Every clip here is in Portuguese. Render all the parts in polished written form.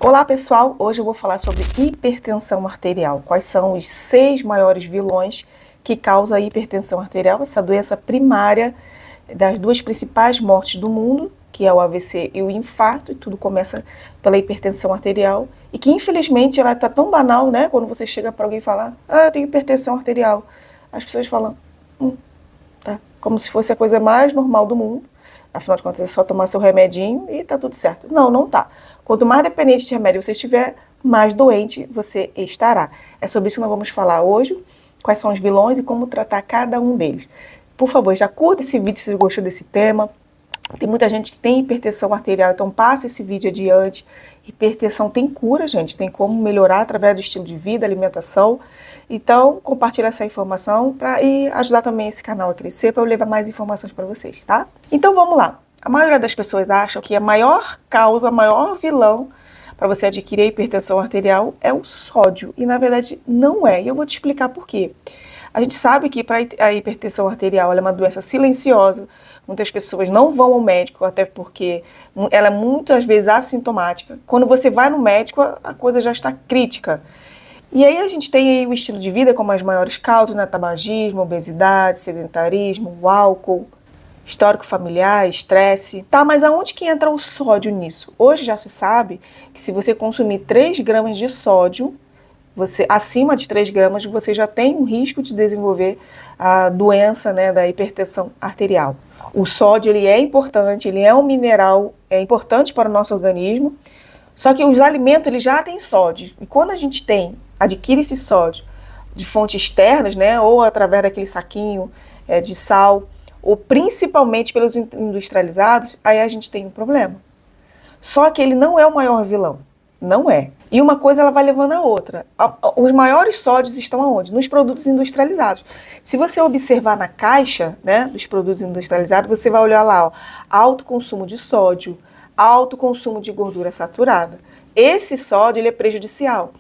Olá pessoal, hoje eu vou falar sobre hipertensão arterial. Quais são os 6 maiores vilões que causam a hipertensão arterial, essa doença primária das duas principais mortes do mundo, que é o AVC e o infarto, e tudo começa pela hipertensão arterial, e que infelizmente ela está tão banal, né? Quando você chega para alguém e fala, eu tenho hipertensão arterial, as pessoas falam, tá, como se fosse a coisa mais normal do mundo. Afinal de contas, é só tomar seu remedinho e tá tudo certo. Não, não tá. Quanto mais dependente de remédio você estiver, mais doente você estará. É sobre isso que nós vamos falar hoje, quais são os vilões e como tratar cada um deles. Por favor, já curta esse vídeo se você gostou desse tema. Tem muita gente que tem hipertensão arterial, então passa esse vídeo adiante. Hipertensão tem cura, gente, tem como melhorar através do estilo de vida, alimentação. Então, compartilha essa informação e ajudar também esse canal a crescer para eu levar mais informações para vocês, tá? Então vamos lá. A maioria das pessoas acham que a maior causa, o maior vilão para você adquirir a hipertensão arterial é o sódio. E na verdade não é. E eu vou te explicar por quê. A gente sabe que para a hipertensão arterial ela é uma doença silenciosa. Muitas pessoas não vão ao médico, até porque ela é muitas vezes assintomática. Quando você vai no médico, a coisa já está crítica. E aí a gente tem aí o estilo de vida como as maiores causas, né? Tabagismo, obesidade, sedentarismo, o álcool, histórico familiar, estresse. Tá, mas aonde que entra o sódio nisso? Hoje já se sabe que se você consumir 3 gramas de sódio, acima de 3 gramas, você já tem um risco de desenvolver a doença, né, da hipertensão arterial. O sódio ele é importante, ele é um mineral, é importante para o nosso organismo, só que os alimentos eles já têm sódio. E quando a gente adquire esse sódio de fontes externas, né, ou através daquele saquinho de sal, ou principalmente pelos industrializados, aí a gente tem um problema. Só que ele não é o maior vilão. Não é. E uma coisa ela vai levando a outra. Os maiores sódios estão aonde? Nos produtos industrializados. Se você observar na caixa, né, dos produtos industrializados, você vai olhar lá, ó, alto consumo de sódio, alto consumo de gordura saturada. Esse sódio ele é prejudicial.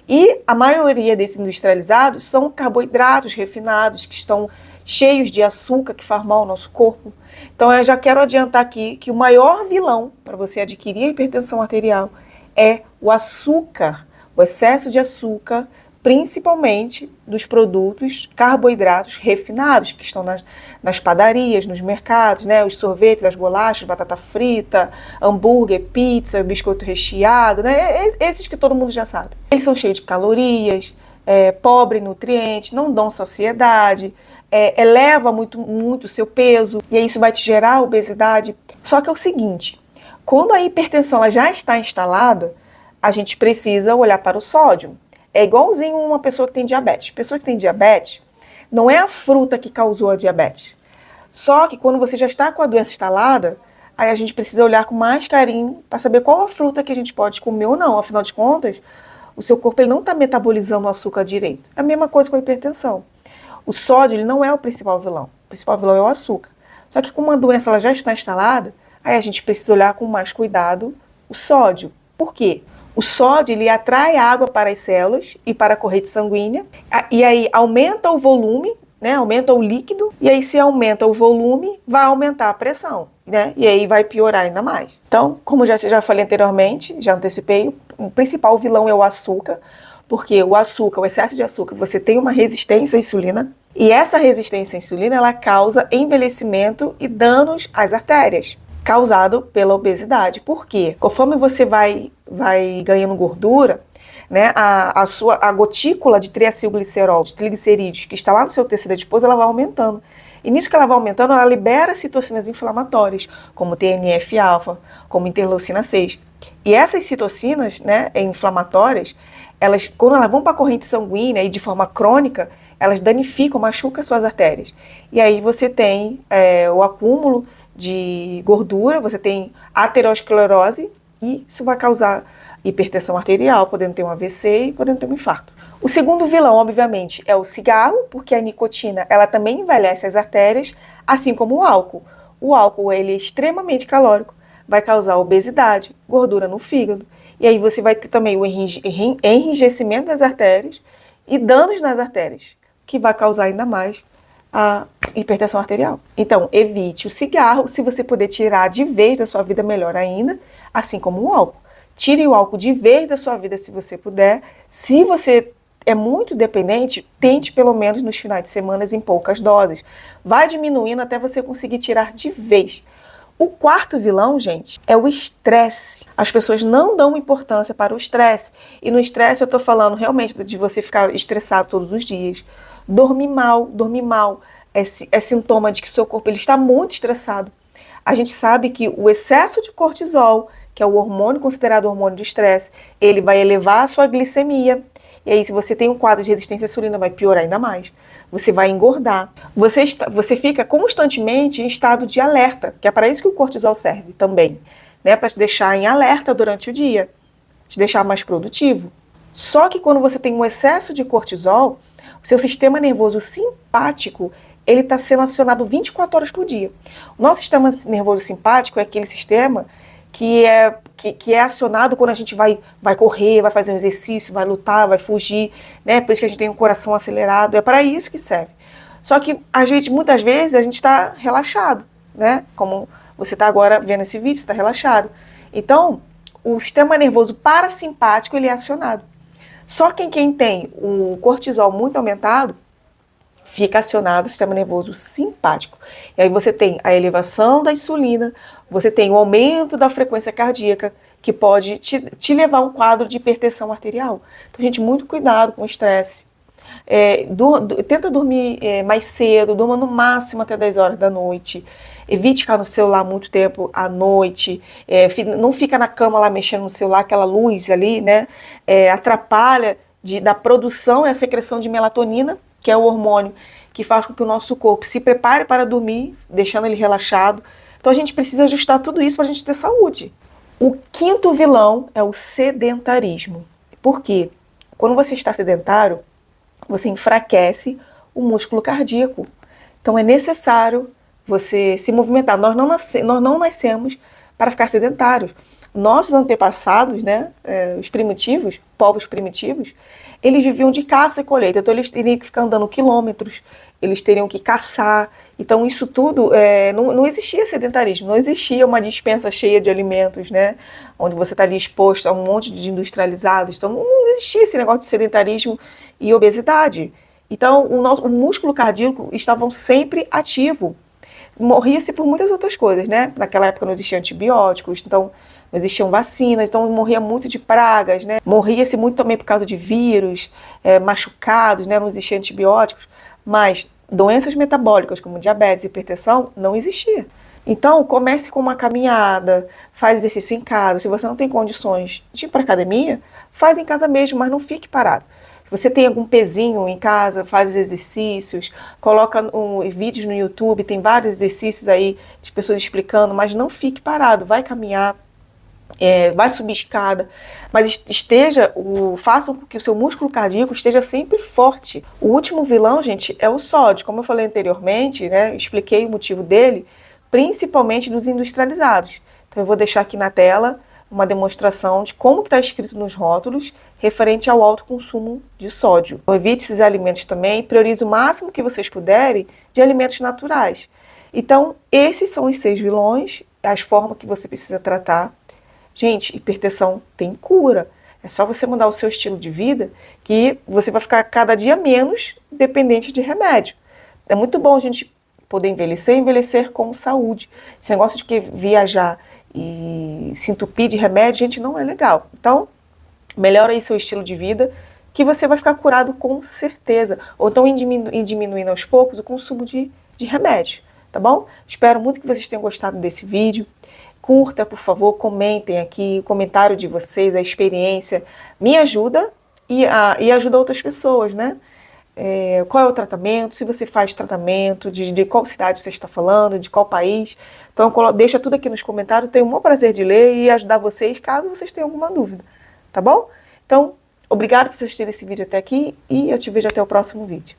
E a maioria desses industrializados são carboidratos refinados, que estão cheios de açúcar, que faz mal ao nosso corpo. Então eu já quero adiantar aqui que o maior vilão para você adquirir a hipertensão arterial é o açúcar, o excesso de açúcar, principalmente dos produtos carboidratos refinados, que estão nas padarias, nos mercados, né? Os sorvetes, as bolachas, batata frita, hambúrguer, pizza, biscoito recheado, né? Esses que todo mundo já sabe. Eles são cheios de calorias, pobre em nutrientes, não dão saciedade, eleva muito o seu peso, e aí isso vai te gerar obesidade. Só que é o seguinte, quando a hipertensão ela já está instalada, a gente precisa olhar para o sódio. É igualzinho uma pessoa que tem diabetes. Pessoa que tem diabetes, não é a fruta que causou a diabetes. Só que quando você já está com a doença instalada, aí a gente precisa olhar com mais carinho para saber qual a fruta que a gente pode comer ou não. Afinal de contas, o seu corpo ele não está metabolizando o açúcar direito. É a mesma coisa com a hipertensão. O sódio ele não é o principal vilão. O principal vilão é o açúcar. Só que como a doença ela já está instalada, aí a gente precisa olhar com mais cuidado o sódio. Por quê? O sódio ele atrai água para as células e para a corrente sanguínea, e aí aumenta o volume, né? Aumenta o líquido, e aí se aumenta o volume, vai aumentar a pressão, né? E aí vai piorar ainda mais. Então, como já falei anteriormente, já antecipei, o principal vilão é o açúcar, porque o açúcar, o excesso de açúcar, você tem uma resistência à insulina, e essa resistência à insulina, ela causa envelhecimento e danos às artérias, causado pela obesidade. Por quê? Conforme você vai ganhando gordura, né, a gotícula de triacilglicerol, de triglicerídeos, que está lá no seu tecido adiposo, ela vai aumentando. E nisso que ela vai aumentando, ela libera citocinas inflamatórias, como TNF-alfa, como interleucina 6. E essas citocinas, né, inflamatórias, quando elas vão para a corrente sanguínea e de forma crônica, elas danificam, machucam as suas artérias. E aí você tem o acúmulo de gordura, você tem aterosclerose, e isso vai causar hipertensão arterial, podendo ter um AVC e podendo ter um infarto. O segundo vilão, obviamente, é o cigarro, porque a nicotina ela também envelhece as artérias, assim como o álcool. O álcool ele é extremamente calórico, vai causar obesidade, gordura no fígado, e aí você vai ter também o enrijecimento das artérias e danos nas artérias, que vai causar ainda mais a hipertensão arterial. Então, evite o cigarro, se você puder tirar de vez da sua vida, melhor ainda, assim como o álcool, Tire o álcool de vez da sua vida se você puder. Se você é muito dependente, tente pelo menos nos finais de semana em poucas doses. Vai diminuindo até você conseguir tirar de vez. O quarto vilão, gente, é o estresse. As pessoas não dão importância para o estresse. E no estresse eu tô falando realmente de você ficar estressado todos os dias. Dormir mal é sintoma de que seu corpo ele está muito estressado. A gente sabe que o excesso de cortisol, que é o hormônio considerado hormônio do estresse, ele vai elevar a sua glicemia. E aí, se você tem um quadro de resistência à insulina, vai piorar ainda mais. Você vai engordar. Você fica constantemente em estado de alerta, que é para isso que o cortisol serve também, né? Para te deixar em alerta durante o dia, te deixar mais produtivo. Só que quando você tem um excesso de cortisol, o seu sistema nervoso simpático, ele está sendo acionado 24 horas por dia. O nosso sistema nervoso simpático é aquele sistema que é acionado quando a gente vai correr, vai fazer um exercício, vai lutar, vai fugir, né? Por isso que a gente tem um coração acelerado, é para isso que serve. Só que muitas vezes a gente está relaxado, né? Como você está agora vendo esse vídeo, você está relaxado. Então, o sistema nervoso parasimpático ele é acionado. Só que quem tem o cortisol muito aumentado, fica acionado o sistema nervoso simpático. E aí você tem a elevação da insulina, você tem o aumento da frequência cardíaca, que pode te levar a um quadro de hipertensão arterial. Então, gente, muito cuidado com o estresse. Tenta dormir mais cedo, durma no máximo até 10 horas da noite. Evite ficar no celular muito tempo à noite. Não fica na cama lá mexendo no celular, aquela luz ali, né? Atrapalha da produção e a secreção de melatonina, que é o hormônio que faz com que o nosso corpo se prepare para dormir, deixando ele relaxado. Então a gente precisa ajustar tudo isso para a gente ter saúde. O quinto vilão é o sedentarismo. Por quê? Quando você está sedentário, você enfraquece o músculo cardíaco. Então é necessário você se movimentar. Nós não nascemos para ficar sedentários. Nossos antepassados, né, os primitivos, povos primitivos, eles viviam de caça e colheita, então eles teriam que ficar andando quilômetros, eles teriam que caçar. Então isso tudo, não existia sedentarismo, não existia uma despensa cheia de alimentos, né, onde você estaria exposto a um monte de industrializados. Então não existia esse negócio de sedentarismo e obesidade. Então o músculo cardíaco estava sempre ativo. Morria-se por muitas outras coisas, né? Naquela época não existiam antibióticos, então não existiam vacinas, então morria muito de pragas, né? Morria-se muito também por causa de vírus, machucados, né? Não existiam antibióticos, mas doenças metabólicas como diabetes e hipertensão não existia. Então comece com uma caminhada, faz exercício em casa. Se você não tem condições de ir para academia, faz em casa mesmo, mas não fique parado. Se você tem algum pezinho em casa, faz os exercícios, coloca vídeos no YouTube, tem vários exercícios aí de pessoas explicando, mas não fique parado, vai caminhar, vai subir escada, mas façam com que o seu músculo cardíaco esteja sempre forte. O último vilão, gente, é o sódio. Como eu falei anteriormente, né, expliquei o motivo dele, principalmente dos industrializados. Então eu vou deixar aqui na tela uma demonstração de como está escrito nos rótulos referente ao alto consumo de sódio. Então, evite esses alimentos também, priorize o máximo que vocês puderem de alimentos naturais. Então, esses são os 6 vilões, as formas que você precisa tratar. Gente, hipertensão tem cura. É só você mudar o seu estilo de vida que você vai ficar cada dia menos dependente de remédio. É muito bom a gente poder envelhecer com saúde. Esse negócio de que viajar e se entupir de remédio, gente, não é legal. Então, melhora aí seu estilo de vida, que você vai ficar curado com certeza. Ou então diminuindo aos poucos o consumo de remédio, tá bom? Espero muito que vocês tenham gostado desse vídeo. Curta, por favor, comentem aqui, o comentário de vocês, a experiência, me ajuda e ajuda outras pessoas, né? Qual é o tratamento, se você faz tratamento, de qual cidade você está falando, de qual país. Então deixa tudo aqui nos comentários, tenho o maior prazer de ler e ajudar vocês caso vocês tenham alguma dúvida, tá bom? Então, obrigado por vocês assistirem esse vídeo até aqui e eu te vejo até o próximo vídeo.